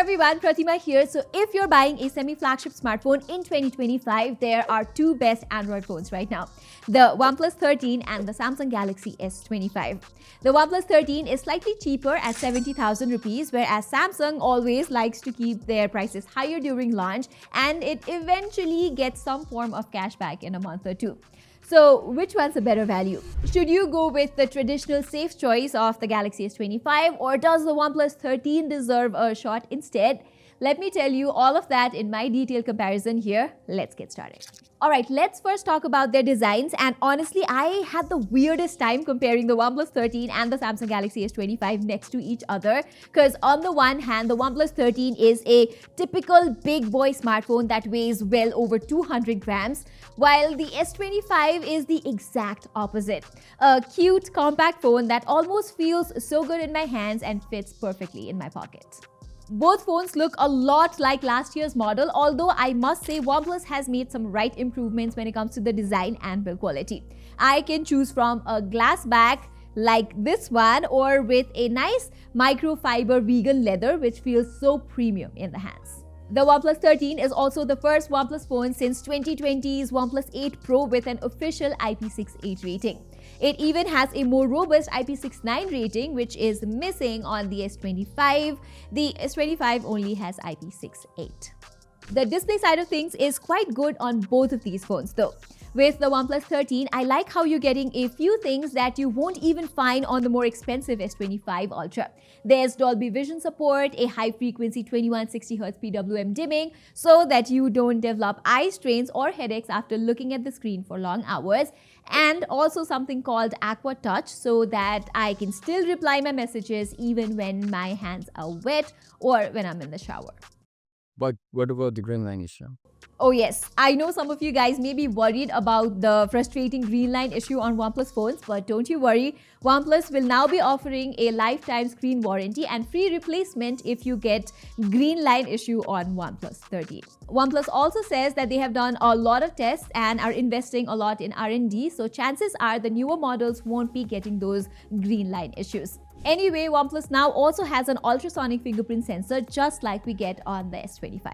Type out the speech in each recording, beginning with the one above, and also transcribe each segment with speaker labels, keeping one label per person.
Speaker 1: everyone, Pratima here. So if you're buying a semi-flagship smartphone in 2025, there are two best Android phones right now. The OnePlus 13 and the Samsung Galaxy S25. The OnePlus 13 is slightly cheaper at 70,000 rupees, whereas Samsung always likes to keep their prices higher during launch, and it eventually gets some form of cashback in a month or two. So which one's a better value? Should you go with the traditional safe choice of the Galaxy S25, or does the OnePlus 13 deserve a shot instead? Let me tell you all of that in my detailed comparison here. Let's get started. Alright, let's first talk about their designs, and honestly, I had the weirdest time comparing the OnePlus 13 and the Samsung Galaxy S25 next to each other, because on the one hand, the OnePlus 13 is a typical big boy smartphone that weighs well over 200 grams, while the S25 is the exact opposite. A cute, compact phone that almost feels so good in my hands and fits perfectly in my pocket. Both phones look a lot like last year's model, although I must say OnePlus has made some right improvements when it comes to the design and build quality. I can choose from a glass back like this one, or with a nice microfiber vegan leather which feels so premium in the hands. The OnePlus 13 is also the first OnePlus phone since 2020's OnePlus 8 Pro with an official IP68 rating. It even has a more robust IP69 rating, which is missing on the S25. The S25 only has IP68. The display side of things is quite good on both of these phones though. With the OnePlus 13, I like how you're getting a few things that you won't even find on the more expensive S25 Ultra. There's Dolby Vision support, a high-frequency 2160Hz PWM dimming so that you don't develop eye strains or headaches after looking at the screen for long hours, and also something called Aqua Touch so that I can still reply my messages even when my hands are wet or when I'm in the shower.
Speaker 2: But what about the green line issue?
Speaker 1: Oh yes, I know some of you guys may be worried about the frustrating green line issue on OnePlus phones, but don't you worry, OnePlus will now be offering a lifetime screen warranty and free replacement if you get green line issue on OnePlus 13. OnePlus also says that they have done a lot of tests and are investing a lot in R&D, so chances are the newer models won't be getting those green line issues. Anyway, OnePlus now also has an ultrasonic fingerprint sensor just like we get on the S25.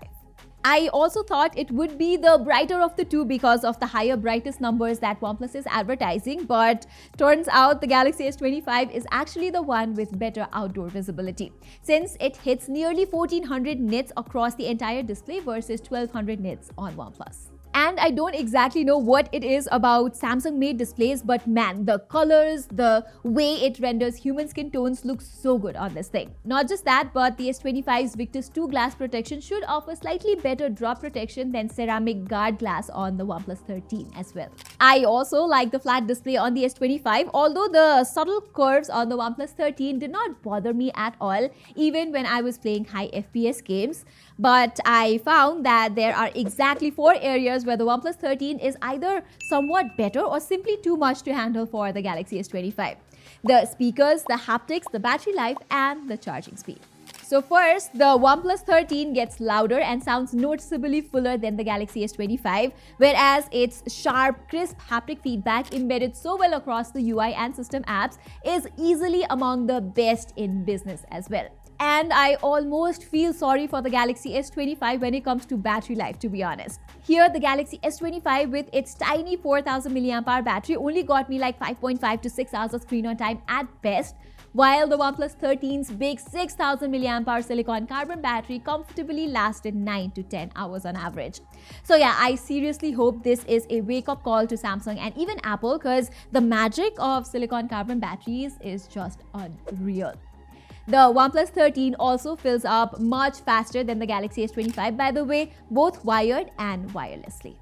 Speaker 1: I also thought it would be the brighter of the two because of the higher brightest numbers that OnePlus is advertising, but turns out the Galaxy S25 is actually the one with better outdoor visibility, since it hits nearly 1400 nits across the entire display versus 1200 nits on OnePlus. And I don't exactly know what it is about Samsung-made displays, but man, the colors, the way it renders human skin tones looks so good on this thing. Not just that, but the S25's Victus 2 glass protection should offer slightly better drop protection than ceramic guard glass on the OnePlus 13 as well. I also like the flat display on the S25, although the subtle curves on the OnePlus 13 did not bother me at all, even when I was playing high FPS games. But I found that there are exactly 4 areas where the OnePlus 13 is either somewhat better or simply too much to handle for the Galaxy S25. The speakers, the haptics, the battery life, and the charging speed. So first, the OnePlus 13 gets louder and sounds noticeably fuller than the Galaxy S25, whereas its sharp, crisp haptic feedback embedded so well across the UI and system apps is easily among the best in business as well. And I almost feel sorry for the Galaxy S25 when it comes to battery life, to be honest. Here, the Galaxy S25 with its tiny 4000 mAh battery only got me like 5.5 to 6 hours of screen on time at best, while the OnePlus 13's big 6000 mAh silicon carbon battery comfortably lasted 9 to 10 hours on average. So yeah, I seriously hope this is a wake-up call to Samsung and even Apple, because the magic of silicon carbon batteries is just unreal. The OnePlus 13 also fills up much faster than the Galaxy S25, by the way, both wired and wirelessly.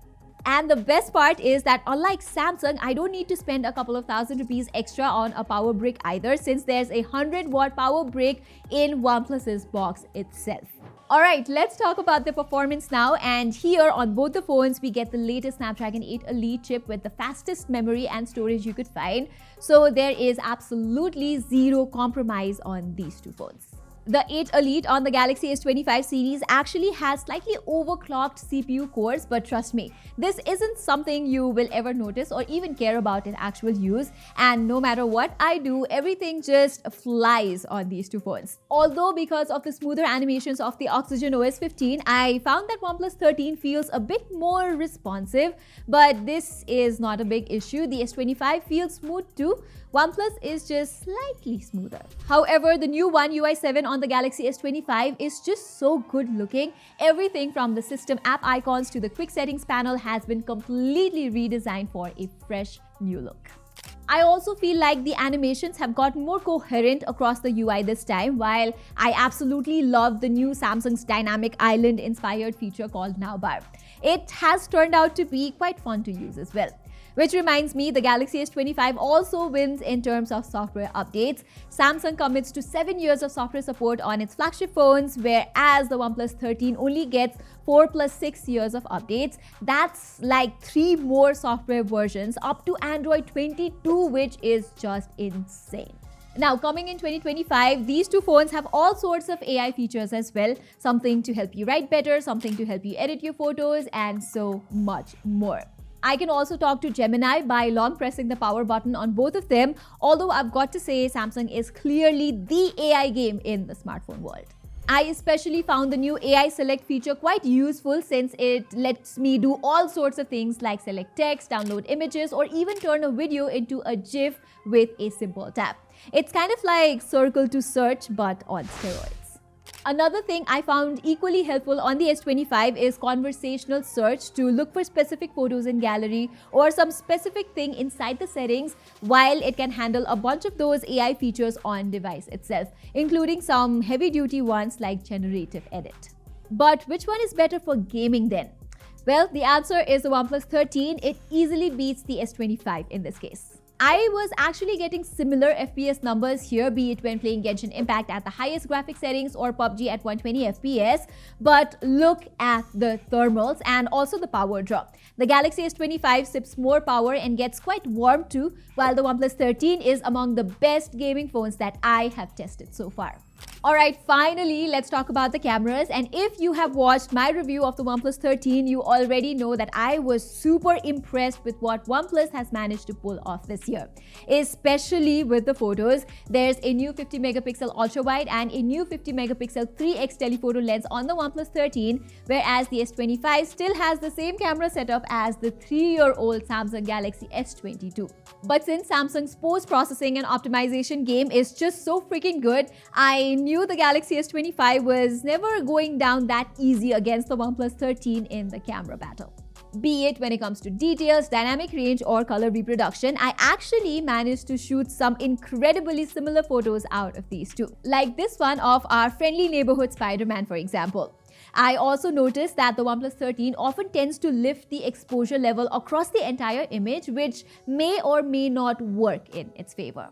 Speaker 1: And the best part is that unlike Samsung, I don't need to spend a couple of thousand rupees extra on a power brick either, since there's a 100-watt power brick in OnePlus's box itself. Alright, let's talk about the performance now, and here on both the phones we get the latest Snapdragon 8 Elite chip with the fastest memory and storage you could find, so there is absolutely zero compromise on these two phones. The 8 Elite on the Galaxy S25 series actually has slightly overclocked CPU cores, but trust me, this isn't something you will ever notice or even care about in actual use, and no matter what I do, everything just flies on these two phones. Although because of the smoother animations of the Oxygen OS 15, I found that OnePlus 13 feels a bit more responsive, but this is not a big issue. The S25 feels smooth too. OnePlus is just slightly smoother. However, the new One UI 7 on the Galaxy S25 is just so good looking. Everything from the system app icons to the quick settings panel has been completely redesigned for a fresh new look. I also feel like the animations have gotten more coherent across the UI this time, while I absolutely love the new Samsung's dynamic island inspired feature called Navbar. It has turned out to be quite fun to use as well. Which reminds me, the Galaxy S25 also wins in terms of software updates. Samsung commits to 7 years of software support on its flagship phones, whereas the OnePlus 13 only gets 4 plus 6 years of updates. That's like 3 more software versions up to Android 22, which is just insane. Now, coming in 2025, these two phones have all sorts of AI features as well. Something to help you write better, something to help you edit your photos, and so much more. I can also talk to Gemini by long pressing the power button on both of them, although I've got to say Samsung is clearly the AI game in the smartphone world. I especially found the new AI Select feature quite useful since it lets me do all sorts of things like select text, download images, or even turn a video into a GIF with a simple tap. It's kind of like circle to search but on steroids. Another thing I found equally helpful on the S25 is conversational search to look for specific photos in gallery or some specific thing inside the settings, while it can handle a bunch of those AI features on device itself, including some heavy-duty ones like generative edit. But which one is better for gaming then? Well, the answer is the OnePlus 13. It easily beats the S25 in this case. I was actually getting similar FPS numbers here, be it when playing Genshin Impact at the highest graphic settings or PUBG at 120 FPS, but look at the thermals and also the power drop. The Galaxy S25 sips more power and gets quite warm too, while the OnePlus 13 is among the best gaming phones that I have tested so far. Alright, finally, let's talk about the cameras. And if you have watched my review of the OnePlus 13, you already know that I was super impressed with what OnePlus has managed to pull off this year. Especially with the photos. There's a new 50 megapixel ultra-wide and a new 50 megapixel 3x telephoto lens on the OnePlus 13, whereas the S25 still has the same camera setup as the 3-year-old Samsung Galaxy S22. But since Samsung's post-processing and optimization game is just so freaking good, I knew the Galaxy S25 was never going down that easy against the OnePlus 13 in the camera battle. Be it when it comes to details, dynamic range, or color reproduction, I actually managed to shoot some incredibly similar photos out of these two. Like this one of our friendly neighborhood Spider-Man, for example. I also noticed that the OnePlus 13 often tends to lift the exposure level across the entire image, which may or may not work in its favor.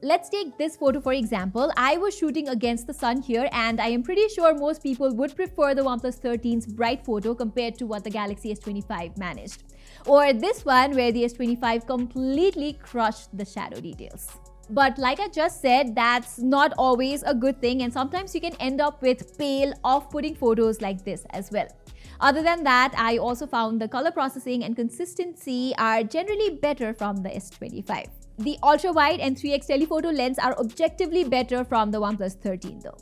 Speaker 1: Let's take this photo for example. I was shooting against the sun here, and I am pretty sure most people would prefer the OnePlus 13's bright photo compared to what the Galaxy S25 managed. Or this one where the S25 completely crushed the shadow details. But like I just said, that's not always a good thing, and sometimes you can end up with pale, off-putting photos like this as well. Other than that, I also found the color processing and consistency are generally better from the S25. The ultra-wide and 3x telephoto lens are objectively better from the OnePlus 13 though.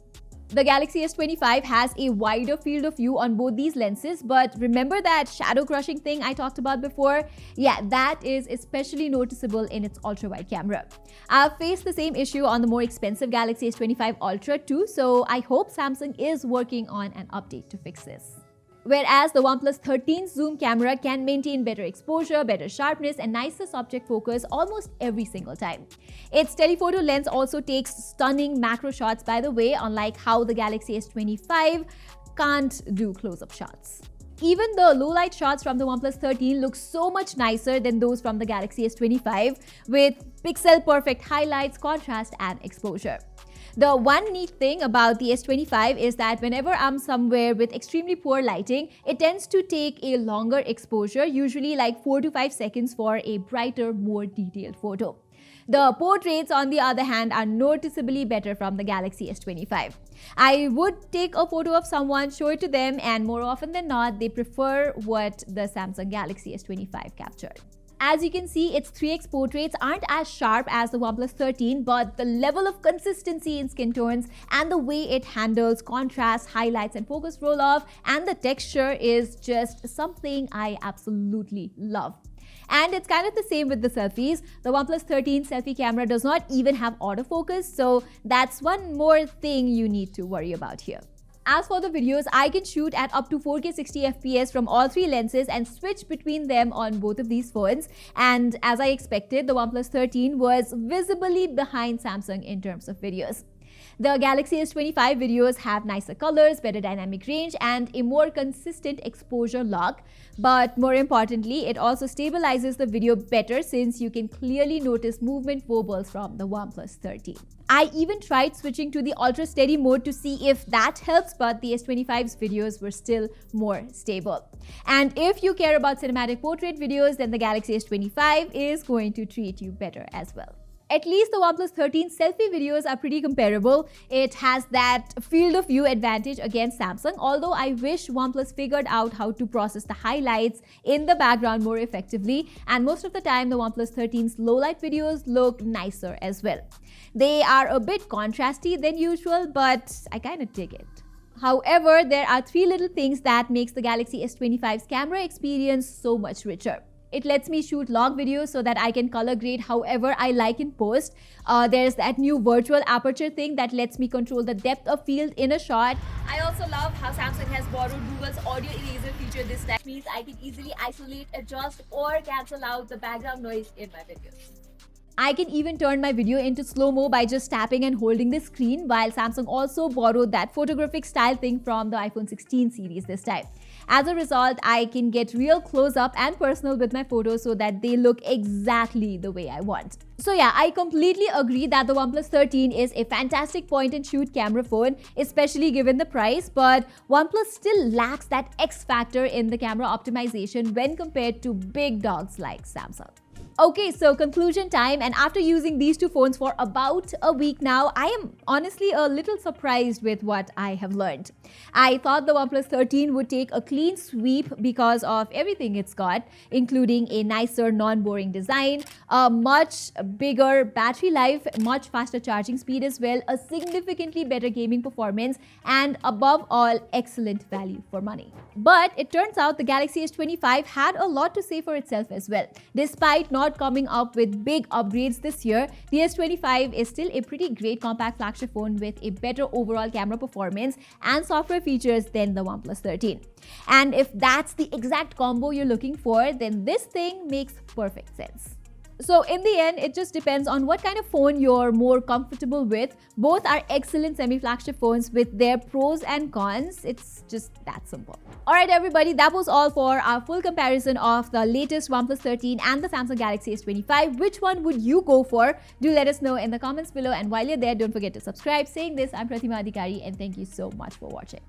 Speaker 1: The Galaxy S25 has a wider field of view on both these lenses, but remember that shadow crushing thing I talked about before? Yeah, that is especially noticeable in its ultra-wide camera. I've faced the same issue on the more expensive Galaxy S25 Ultra too, so I hope Samsung is working on an update to fix this. Whereas the OnePlus 13's zoom camera can maintain better exposure, better sharpness, and nicer subject focus almost every single time. Its telephoto lens also takes stunning macro shots, by the way, unlike how the Galaxy S25 can't do close-up shots. Even the low-light shots from the OnePlus 13 look so much nicer than those from the Galaxy S25, with pixel-perfect highlights, contrast, and exposure. The one neat thing about the S25 is that whenever I'm somewhere with extremely poor lighting, it tends to take a longer exposure, usually like 4 to 5 seconds for a brighter, more detailed photo. The portraits, on the other hand, are noticeably better from the Galaxy S25. I would take a photo of someone, show it to them, and more often than not, they prefer what the Samsung Galaxy S25 captured. As you can see, its 3x portraits aren't as sharp as the OnePlus 13, but the level of consistency in skin tones and the way it handles contrast, highlights, and focus roll-off and the texture is just something I absolutely love. And it's kind of the same with the selfies. The OnePlus 13 selfie camera does not even have autofocus, so that's one more thing you need to worry about here. As for the videos, I can shoot at up to 4K 60 FPS from all three lenses and switch between them on both of these phones. And as I expected, the OnePlus 13 was visibly behind Samsung in terms of videos. The Galaxy S25 videos have nicer colors, better dynamic range, and a more consistent exposure lock. But more importantly, it also stabilizes the video better since you can clearly notice movement wobbles from the OnePlus 13. I even tried switching to the ultra steady mode to see if that helps, but the S25's videos were still more stable. And if you care about cinematic portrait videos, then the Galaxy S25 is going to treat you better as well. At least the OnePlus 13 selfie videos are pretty comparable. It has that field of view advantage against Samsung, although I wish OnePlus figured out how to process the highlights in the background more effectively, and most of the time the OnePlus 13's low-light videos look nicer as well. They are a bit contrasty than usual, but I kind of dig it. However, there are three little things that makes the Galaxy S25's camera experience so much richer. It lets me shoot log videos so that I can color grade however I like in post. There's that new virtual aperture thing that lets me control the depth of field in a shot. I also love how Samsung has borrowed Google's audio eraser feature this time. It means I can easily isolate, adjust, or cancel out the background noise in my videos. I can even turn my video into slow-mo by just tapping and holding the screen, while Samsung also borrowed that photographic style thing from the iPhone 16 series this time. As a result, I can get real close-up and personal with my photos so that they look exactly the way I want. So yeah, I completely agree that the OnePlus 13 is a fantastic point-and-shoot camera phone, especially given the price, but OnePlus still lacks that X factor in the camera optimization when compared to big dogs like Samsung. Okay, so conclusion time, and after using these two phones for about a week now, I am honestly a little surprised with what I have learned. I thought the OnePlus 13 would take a clean sweep because of everything it's got, including a nicer, non-boring design, a much bigger battery life, much faster charging speed as well, a significantly better gaming performance, and above all, excellent value for money. But it turns out the Galaxy S25 had a lot to say for itself as well. Despite not coming up with big upgrades this year, the S25 is still a pretty great compact flagship phone with a better overall camera performance and software features than the OnePlus 13. And if that's the exact combo you're looking for, then this thing makes perfect sense. So in the end, it just depends on what kind of phone you're more comfortable with. Both are excellent semi-flagship phones with their pros and cons. It's just that simple. Alright everybody, that was all for our full comparison of the latest OnePlus 13 and the Samsung Galaxy S25. Which one would you go for? Do let us know in the comments below, and while you're there, don't forget to subscribe. Saying this, I'm Pratima and thank you so much for watching.